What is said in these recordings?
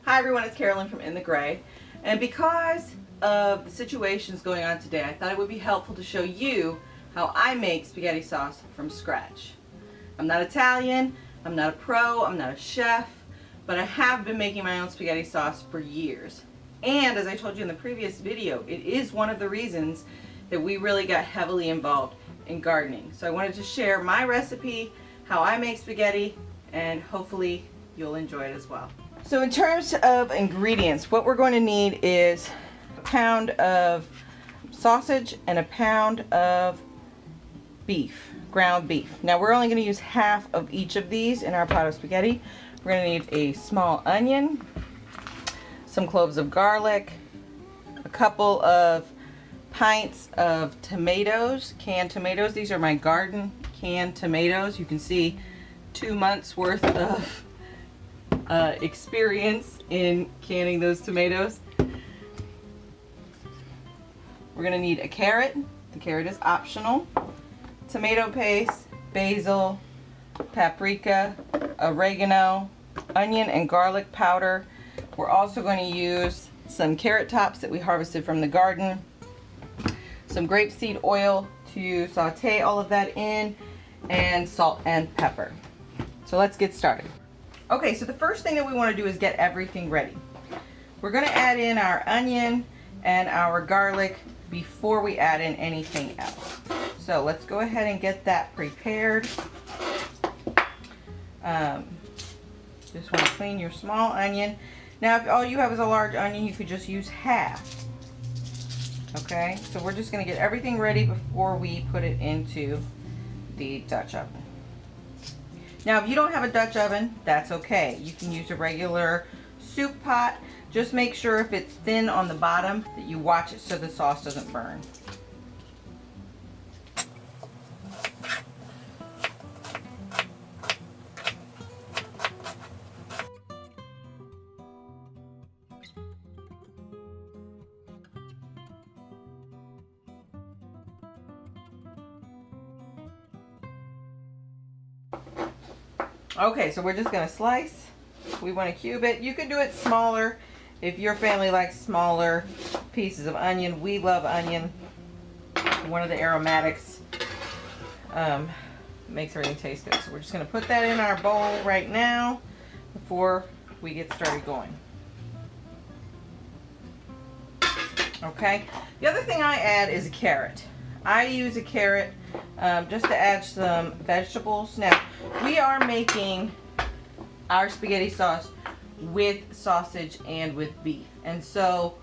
Hi everyone, it's Carolyn from In the Gray. And because of the situations going on today, I thought it would be helpful to show you how I make spaghetti sauce from scratch. I'm not Italian, I'm not a pro, I'm not a chef, but I have been making my own spaghetti sauce for years. And as I told you in the previous video, it is one of the reasons that we really got heavily involved in gardening. So I wanted to share my recipe, how I make spaghetti, and hopefully you'll enjoy it as well. So in terms of ingredients, what we're going to need is a pound of sausage and a pound of beef, ground beef. Now we're only going to use half of each of these in our pot of spaghetti. We're going to need a small onion, some cloves of garlic, a couple of pints of tomatoes, canned tomatoes. These are my garden canned tomatoes. You can see 2 months worth of experience in canning those tomatoes. We're going to need a carrot. The carrot is optional. Tomato paste, basil, paprika, oregano, onion and garlic powder. We're also going to use some carrot tops that we harvested from the garden, some grapeseed oil to saute all of that in, and salt and pepper. So let's get started. Okay, so the first thing that we want to do is get everything ready. We're going to add in our onion and our garlic before we add in anything else. So let's go ahead and get that prepared. Just want to clean your small onion. Now if all you have is a large onion, you could just use half. Okay, so we're just going to get everything ready before we put it into the Dutch oven. Now if you don't have a Dutch oven, that's okay. You can use a regular soup pot. Just make sure if it's thin on the bottom that you watch it so the sauce doesn't burn. Okay, so we're just going to slice. We want to cube it. You can do it smaller if your family likes smaller pieces of onion. We love onion. One of the aromatics makes everything taste good. So we're just going to put that in our bowl right now before we get started going. Okay, the other thing I add is a carrot. I use a carrot just to add some vegetables. Now, we are making our spaghetti sauce with sausage and with beef. And so,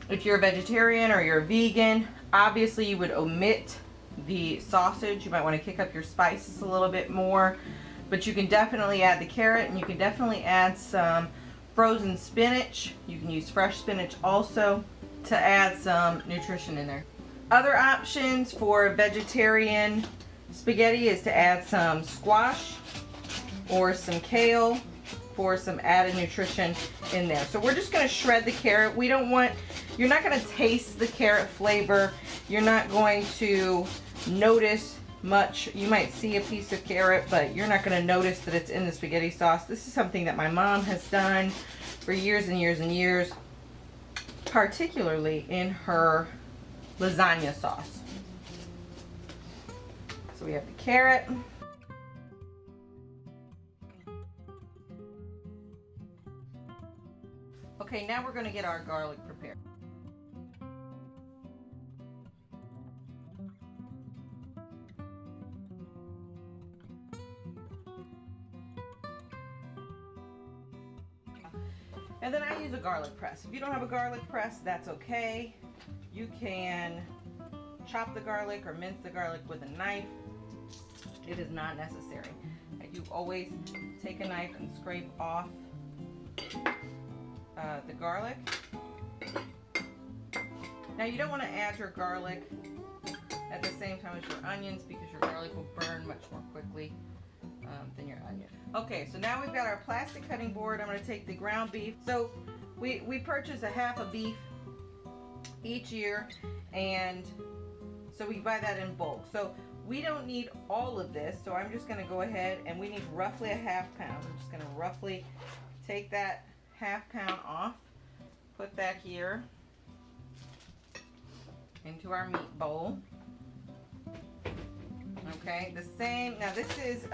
if you're a vegetarian or you're a vegan, obviously you would omit the sausage. You might want to kick up your spices a little bit more. But you can definitely add the carrot, and you can definitely add some frozen spinach. You can use fresh spinach also to add some nutrition in there. Other options for vegetarian spaghetti is to add some squash or some kale for some added nutrition in there. So we're just going to shred the carrot. You're not going to taste the carrot flavor. You're not going to notice much. You might see a piece of carrot, but you're not going to notice that it's in the spaghetti sauce. This is something that my mom has done for years and years and years, particularly in her lasagna sauce. So we have the carrot. Okay, now we're going to get our garlic prepared. And then I use a garlic press. If you don't have a garlic press, that's okay. You can chop the garlic or mince the garlic with a knife. It is not necessary. You always take a knife and scrape off the garlic. Now you don't want to add your garlic at the same time as your onions because your garlic will burn much more quickly than your onion. Okay, so now we've got our plastic cutting board. I'm going to take the ground beef. So we purchase a half a beef each year, and so we buy that in bulk. So we don't need all of this, so I'm just going to go ahead, and we need roughly a half pound. I'm just going to roughly take that 1/2 pound off. Put that here into our meat bowl. Okay, the same. Now this is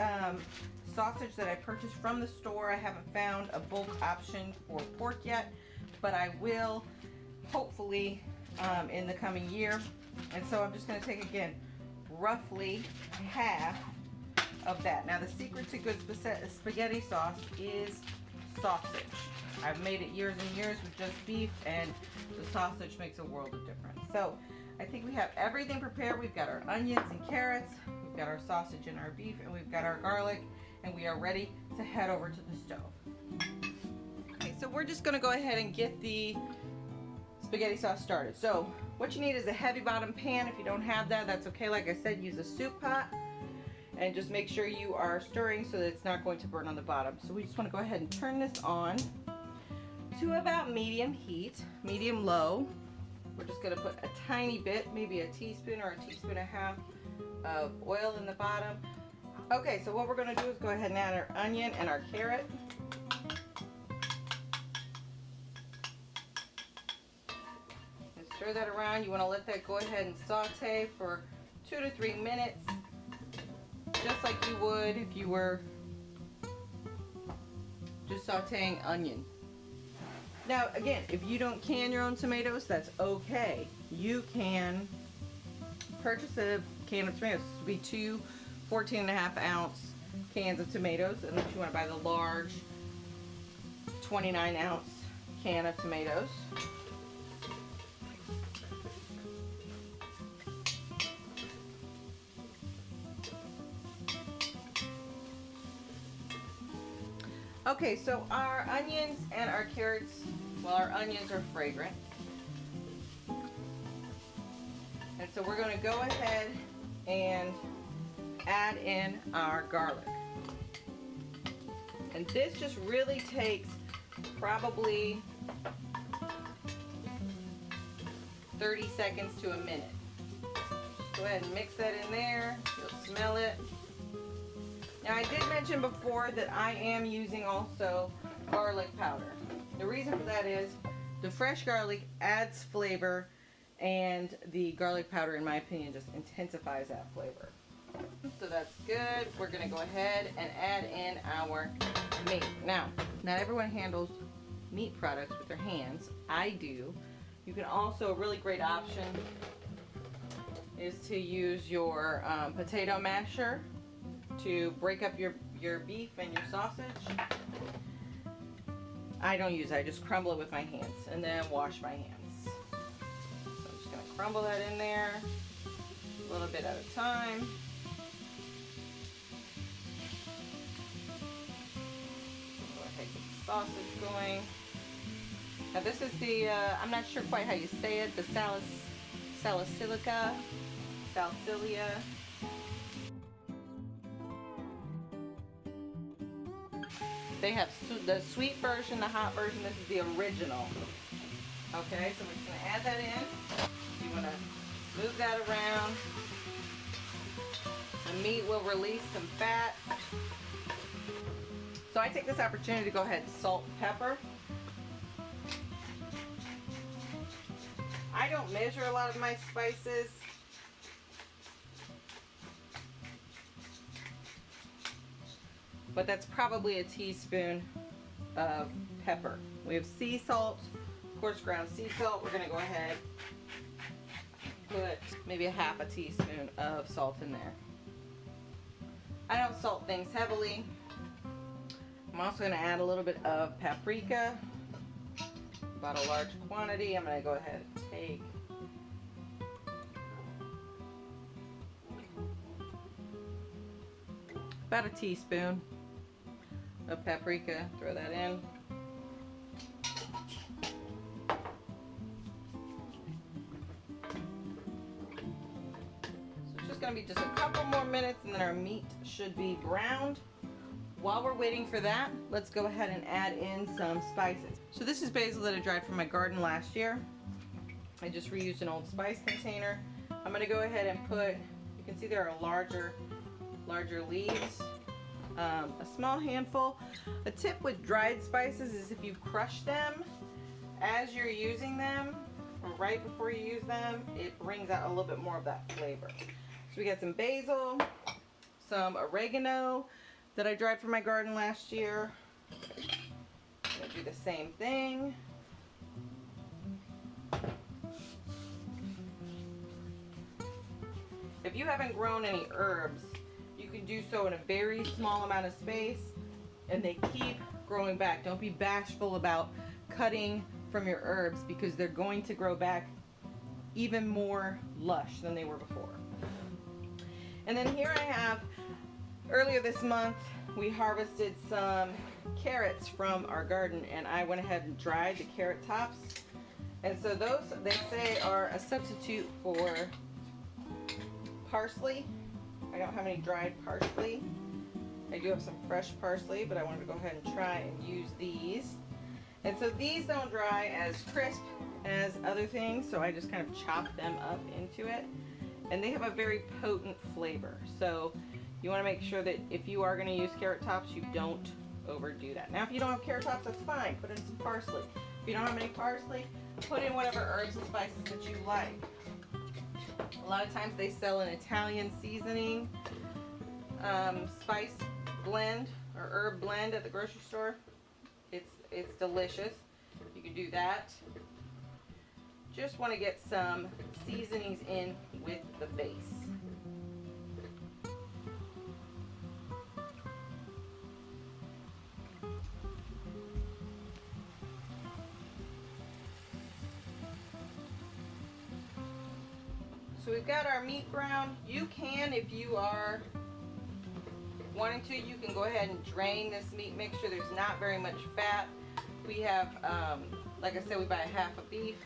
sausage that I purchased from the store. I haven't found a bulk option for pork yet, but I will hopefully in the coming year. And so I'm just going to take, again, roughly half of that. Now the secret to good spaghetti sauce is sausage. I've made it years and years with just beef, and the sausage makes a world of difference. So I think we have everything prepared. We've got our onions and carrots, we've got our sausage and our beef, and we've got our garlic, and we are ready to head over to the stove. Okay, so we're just gonna go ahead and get the spaghetti sauce started. So what you need is a heavy bottom pan. If you don't have that, that's okay. Like I said, use a soup pot, and just make sure you are stirring so that it's not going to burn on the bottom. So we just want to go ahead and turn this on to about medium heat, medium low. We're just going to put a tiny bit, maybe a teaspoon or a teaspoon and a half of oil in the bottom. Okay, so what we're going to do is go ahead and add our onion and our carrot. And stir that around. You want to let that go ahead and saute for 2 to 3 minutes, just like you would if you were just sauteing onion. Now again, if you don't can your own tomatoes, that's okay. You can purchase a can of tomatoes. This would be 2 14.5-ounce cans of tomatoes, unless you want to buy the large 29-ounce can of tomatoes. Okay, so our onions and our carrots, well, our onions are fragrant. And so we're going to go ahead and add in our garlic. And this just really takes probably 30 seconds to a minute. Just go ahead and mix that in there. You'll smell it. Now I did mention before that I am using also garlic powder. The reason for that is the fresh garlic adds flavor, and the garlic powder, in my opinion, just intensifies that flavor. So that's good. We're going to go ahead and add in our meat. Now, not everyone handles meat products with their hands. I do. You can also, a really great option is to use your potato masher to break up your beef and your sausage. I don't use it. I just crumble it with my hands and then wash my hands. So I'm just going to crumble that in there a little bit at a time. Go ahead and get the sausage going. Now this is the, I'm not sure quite how you say it, the salsiccia. They have the sweet version, the hot version. This is the original. Okay, so we're just going to add that in. You want to move that around. The meat will release some fat. So I take this opportunity to go ahead and salt and pepper. I don't measure a lot of my spices. But that's probably a teaspoon of pepper. We have sea salt, coarse ground sea salt. We're going to go ahead and put maybe a half a teaspoon of salt in there. I don't salt things heavily. I'm also going to add a little bit of paprika, about a large quantity. I'm going to go ahead and take about a teaspoon of paprika, throw that in. So it's just going to be just a couple more minutes and then our meat should be browned. While we're waiting for that, let's go ahead and add in some spices. So this is basil that I dried from my garden last year. I just reused an old spice container. I'm going to go ahead and put, you can see there are larger leaves. a small handful. A tip with dried spices is if you crush them as you're using them, or right before you use them, it brings out a little bit more of that flavor. So we got some basil, some oregano that I dried from my garden last year. I'm gonna do the same thing. If you haven't grown any herbs, you can do so in a very small amount of space and they keep growing back. Don't be bashful about cutting from your herbs because they're going to grow back even more lush than they were before. And then here I have, earlier this month, we harvested some carrots from our garden and I went ahead and dried the carrot tops. And so those, they say, are a substitute for parsley. I don't have any dried parsley. I do have some fresh parsley, but I wanted to go ahead and try and use these. And so these don't dry as crisp as other things, so I just kind of chop them up into it. And they have a very potent flavor. So you want to make sure that if you are going to use carrot tops, you don't overdo that. Now if you don't have carrot tops, that's fine. Put in some parsley. If you don't have any parsley, put in whatever herbs and spices that you like. A lot of times they sell an Italian seasoning spice blend or herb blend at the grocery store. It's delicious. You can do that. Just want to get some seasonings in with the base. So we've got our meat brown. You can, if you are wanting to, you can go ahead and drain this meat mixture. There's not very much fat. We have, like I said, we buy a half a beef.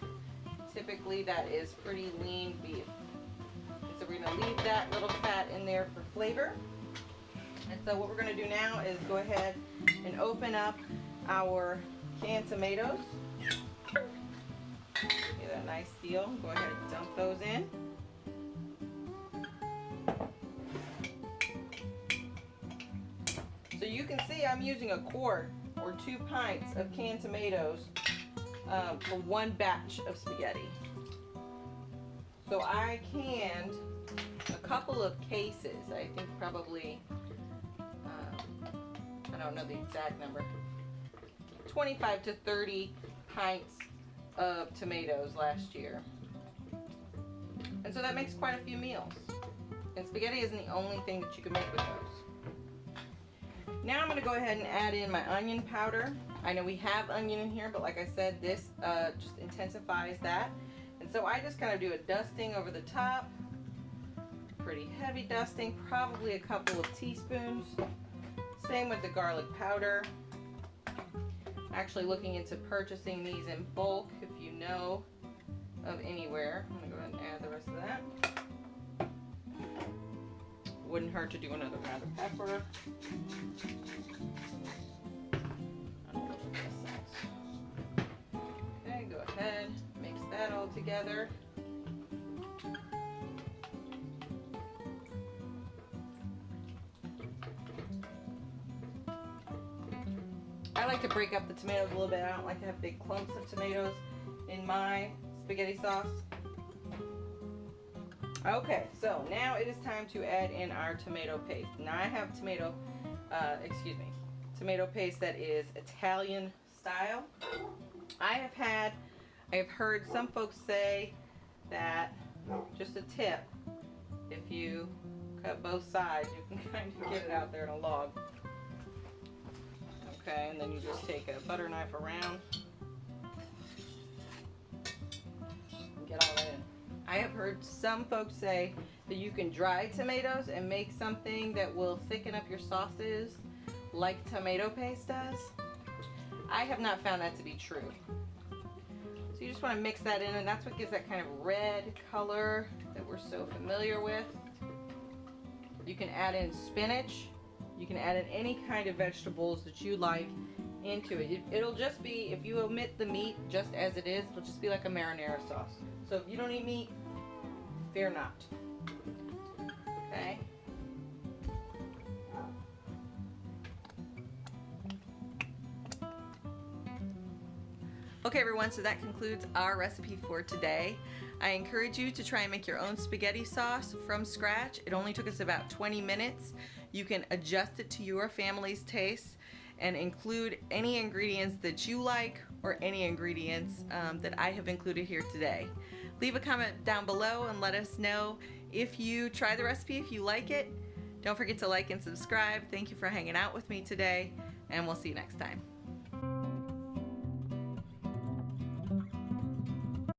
Typically that is pretty lean beef. And so we're going to leave that little fat in there for flavor. And so what we're going to do now is go ahead and open up our canned tomatoes. Get a nice seal. Go ahead and dump those in. So you can see I'm using a quart or 2 pints of canned tomatoes for one batch of spaghetti. So I canned a couple of cases, I think probably, I don't know the exact number, 25 to 30 pints of tomatoes last year. And so that makes quite a few meals. And spaghetti isn't the only thing that you can make with those. Now I'm going to go ahead and add in my onion powder. I know we have onion in here, but like I said, this just intensifies that. And so I just kind of do a dusting over the top. Pretty heavy dusting, probably a couple of teaspoons. Same with the garlic powder. Actually looking into purchasing these in bulk if you know of anywhere. I'm going to go ahead and add the rest of that. Wouldn't hurt to do another round of pepper. Okay, go ahead, mix that all together. I like to break up the tomatoes a little bit. I don't like to have big clumps of tomatoes in my spaghetti sauce. Okay, so now it is time to add in our tomato paste. Now I have tomato paste that is Italian style. I have heard some folks say that, just a tip, if you cut both sides, you can kind of get it out there in a log. Okay, and then you just take a butter knife around and get all that in. I have heard some folks say that you can dry tomatoes and make something that will thicken up your sauces like tomato paste does. I have not found that to be true. So you just want to mix that in, and that's what gives that kind of red color that we're so familiar with. You can add in spinach. You can add in any kind of vegetables that you like into it. It'll just be, if you omit the meat just as it is, it'll just be like a marinara sauce. So if you don't eat meat, fear not. Okay. Okay everyone, so that concludes our recipe for today. I encourage you to try and make your own spaghetti sauce from scratch. It only took us about 20 minutes. You can adjust it to your family's taste and include any ingredients that you like or any ingredients that I have included here today. Leave a comment down below and let us know if you try the recipe, if you like it. Don't forget to like and subscribe. Thank you for hanging out with me today, and we'll see you next time.